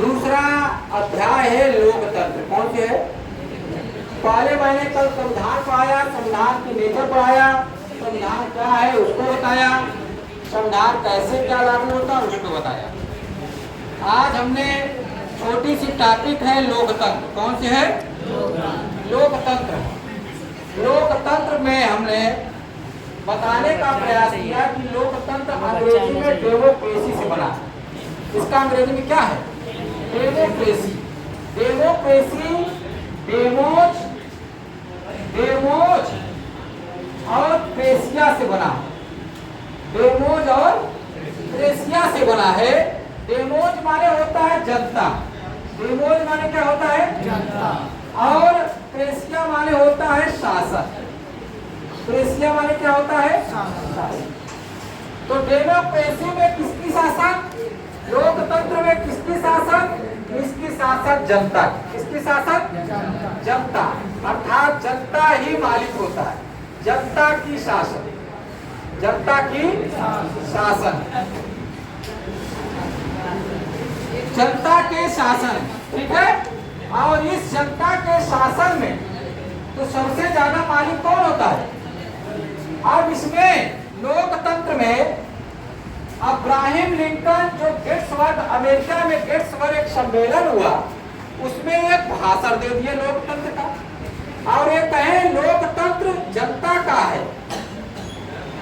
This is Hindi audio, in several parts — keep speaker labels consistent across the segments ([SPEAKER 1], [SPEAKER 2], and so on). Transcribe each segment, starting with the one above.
[SPEAKER 1] दूसरा अध्याय है लोकतंत्र। कौन से है? पहले मैंने कल संविधान पढ़ाया, संविधान की नेचर पढ़ाया, संविधान क्या है उसको बताया, संविधान कैसे क्या लागू होता है उसको बताया। आज हमने छोटी सी टॉपिक है लोकतंत्र। कौन से है? लोकतंत्र। लोकतंत्र में हमने बताने का प्रयास किया कि लोकतंत्र अंग्रेजी में डेमोक्रेसी से बना। इसका अंग्रेजी में क्या है? डेमोक्रेसी। डेमोक्रेसी डेमोज डेमोज और प्रेसिया से बना। डेमोज और प्रेसिया से बना है। डेमोज माने होता है जनता। डेमोज माने क्या होता है? जनता। और प्रेसिया माने होता है शासन। प्रेसिया माने क्या होता है? शासन। तो डेमोक्रेसी में किसकी शासन? लोकतंत्र में किसकी शासन? किसकी शासन? जनता। किसकी शासन? जनता। अर्थात जनता ही मालिक होता है। जनता की शासन। जनता की शासन। जनता के शासन, ठीक है। और इस जनता के शासन में तो सबसे ज्यादा मालिक कौन होता है? अब इसमें लोकतंत्र में अब्राहम लिंकन जो गेट्सबर्ग, अमेरिका में गेट्सबर्ग एक सम्मेलन हुआ, उसमें एक भाषण दे दिए लोकतंत्र का। और ये कहे लोकतंत्र जनता का है।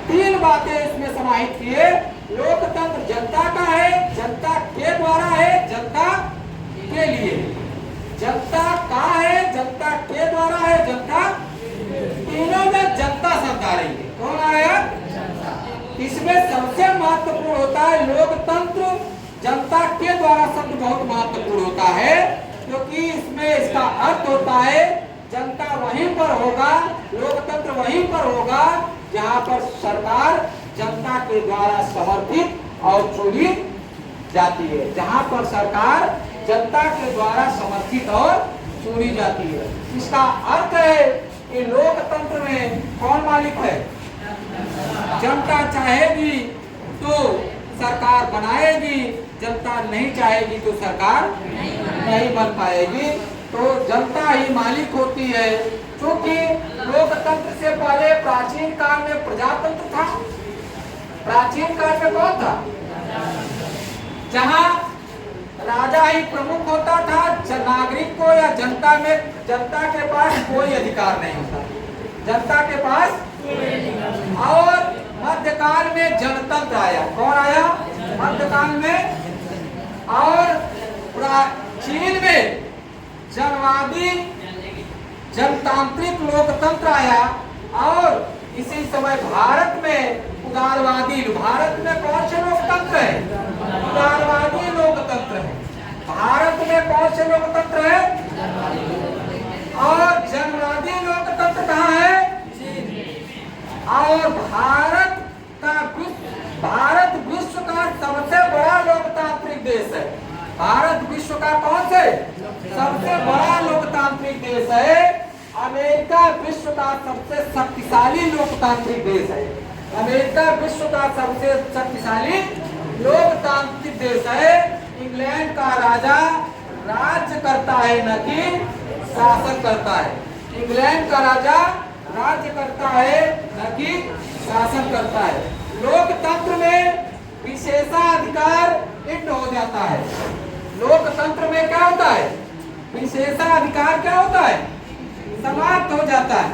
[SPEAKER 1] तीन बातें इसमें समाहित किए। लोकतंत्र जनता का है, जनता के द्वारा है, जनता के लिए। जनता का है, जनता के द्वारा है, जनता। तीनों में जनता शब्द आ रही है। कौन आया? इसमें सबसे महत्वपूर्ण होता है लोकतंत्र जनता के द्वारा शब्द बहुत महत्वपूर्ण होता है, क्योंकि इसमें इसका अर्थ होता है जनता वहीं पर होगा, लोकतंत्र वहीं पर होगा जहां पर सरकार जनता के द्वारा समर्थित और चुनी जाती है। जहां पर सरकार जनता के द्वारा समर्थित और चुनी जाती है। इसका अर्थ है कि लोकतंत्र में कौन मालिक है? जनता चाहेगी तो सरकार बनाएगी, जनता नहीं चाहेगी तो सरकार नहीं बन पाएगी। तो जनता ही मालिक होती है। क्योंकि लोकतंत्र से पहले प्राचीन काल में प्रजातंत्र था। प्राचीन काल में कौन था? जहां राजा ही प्रमुख होता था, नागरिक को या जनता में, जनता के पास कोई अधिकार नहीं होता, जनता के पास। और मध्यकाल में जनतंत्र आया। कौन आया? मध्यकाल में। और चीन में जनवादी जनतांत्रिक लोकतंत्र आया। और इसी समय भारत में उदारवादी। भारत में कौन से लोकतंत्र है? उदारवादी लोकतंत्र है। भारत में कौन से लोकतंत्र है? और जनवादी लोकतंत्र कहाँ है? और भारत विश्व का सबसे बड़ा लोकतांत्रिक देश है। भारत विश्व का कौन से सबसे बड़ा लोकतांत्रिक देश है। अमेरिका विश्व का सबसे शक्तिशाली लोकतांत्रिक देश है। अमेरिका विश्व का सबसे शक्तिशाली लोकतांत्रिक देश है। इंग्लैंड का राजा राज्य करता है न कि शासन करता है। इंग्लैंड का राजा राज्य करता है न कि शासन करता है। लोकतंत्र में विशेषाधिकार इंड हो जाता है। लोकतंत्र में क्या होता है? विशेषाधिकार क्या होता है? समाप्त हो जाता है।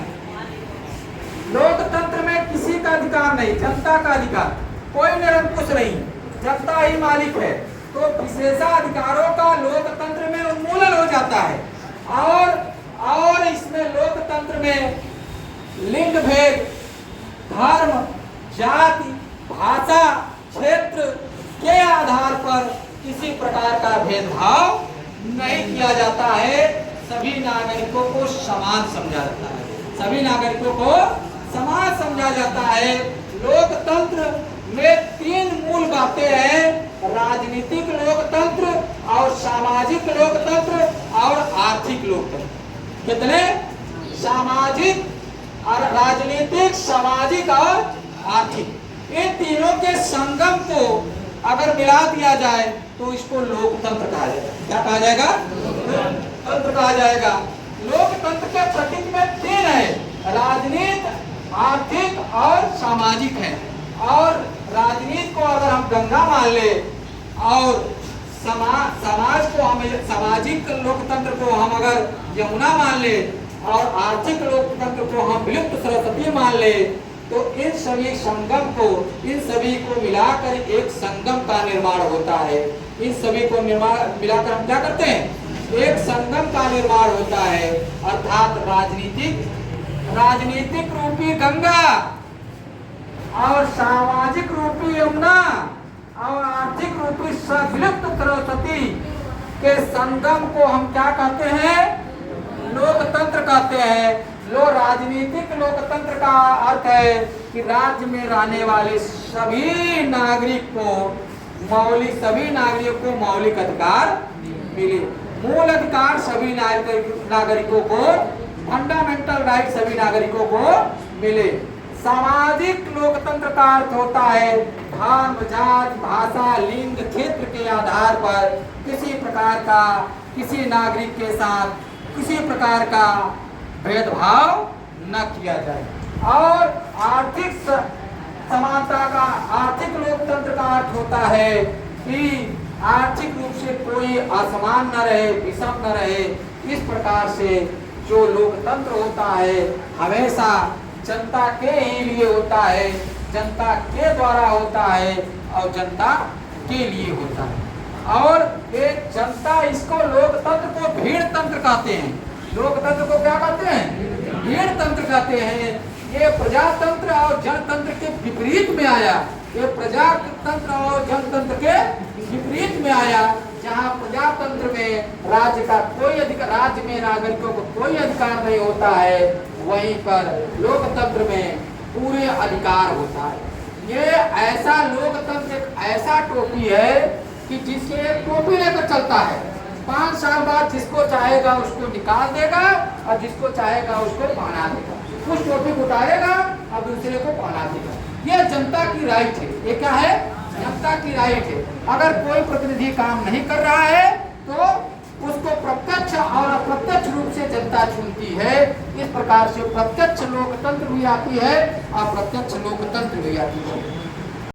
[SPEAKER 1] लोकतंत्र में किसी का अधिकार नहीं, जनता का अधिकार, कोई निरंकुश नहीं, जनता ही मालिक है। तो विशेषाधिकारों का लोकतंत्र में उन्मूलन हो जाता है। और इसमें लोकतंत्र में लिंग भेद, धर्म, जाति, भाषा, क्षेत्र के आधार पर किसी प्रकार का भेदभाव नहीं किया जाता है। सभी नागरिकों को समान समझा जाता है। सभी नागरिकों को समान समझा जाता है। लोकतंत्र में तीन मूल बातें हैं: राजनीतिक लोकतंत्र और सामाजिक लोकतंत्र और आर्थिक लोकतंत्र। कितने? सामाजिक और राजनीतिक, सामाजिक और आर्थिक। इन तीनों के संगम को अगर मिला दिया जाए तो इसको लोकतंत्र कहा जाएगा। क्या कहा जाएगा? लोकतंत्र कहा जाएगा। लोकतंत्र के प्रतीक में 3 है, राजनीति, आर्थिक और सामाजिक है। और राजनीति को अगर हम गंगा मान ले और समाज को हम सामाजिक लोकतंत्र को हम अगर यमुना मान ले और आर्थिक लोकतंत्र को हम विलुप्त सरस्वती मान ले, तो इन सभी संगम को, इन सभी को मिलाकर एक संगम का निर्माण होता है। इन सभी को मिलाकर हम क्या करते हैं? एक संगम का निर्माण होता है, अर्थात राजनीतिक रूपी गंगा और सामाजिक रूपी यमुना और आर्थिक रूपी विलुप्त सरस्वती के संगम को हम क्या कहते हैं? लोकतंत्र कहते हैं। राजनीतिक लोकतंत्र का अर्थ है कि राज्य में रहने वाले सभी नागरिकों को मौलिक अधिकार मिले। मूल अधिकार सभी नागरिकों को, फंडामेंटल राइट सभी नागरिकों को मिले। सामाजिक लोकतंत्र का अर्थ होता है धर्म, जाति, भाषा, लिंग, क्षेत्र के आधार पर किसी प्रकार का किसी नागरिक के साथ किसी प्रकार का भेदभाव न किया जाए। और आर्थिक समानता का, आर्थिक लोकतंत्र का अर्थ होता है कि आर्थिक रूप से कोई असमान न रहे, विषम न रहे। इस प्रकार से जो लोकतंत्र होता है हमेशा जनता के ही लिए होता है, जनता के द्वारा होता है और जनता के लिए होता है। और ये जनता, इसको लोकतंत्र को भीड़ तंत्र कहते हैं। लोकतंत्र को क्या कहते हैं? भीड़ तंत्र कहते हैं। ये प्रजातंत्र और जनतंत्र के विपरीत में आया। ये प्रजातंत्र और जनतंत्र के विपरीत में आया, जहाँ प्रजातंत्र में राज्य का कोई अधिकार, राज्य में नागरिकों को कोई अधिकार नहीं होता है, वहीं पर लोकतंत्र में पूरे अधिकार होता है। ये ऐसा लोकतंत्र एक ऐसा टोपी है कि जिसके टोपी लेकर चलता है। 5 साल बाद जिसको चाहेगा उसको निकाल देगा और जिसको चाहेगा उसको पहना देगा। उस टोपी को उतारेगा और दूसरे को पहना देगा। ये जनता की राइट है। ये क्या है? जनता की राइट है। अगर कोई प्रतिनिधि काम नहीं कर रहा है तो उसको प्रत्यक्ष और अप्रत्यक्ष रूप से जनता चुनती है। इस प्रकार से प्रत्यक्ष लोकतंत्र भी आती है और अप्रत्यक्ष लोकतंत्र भी आती है।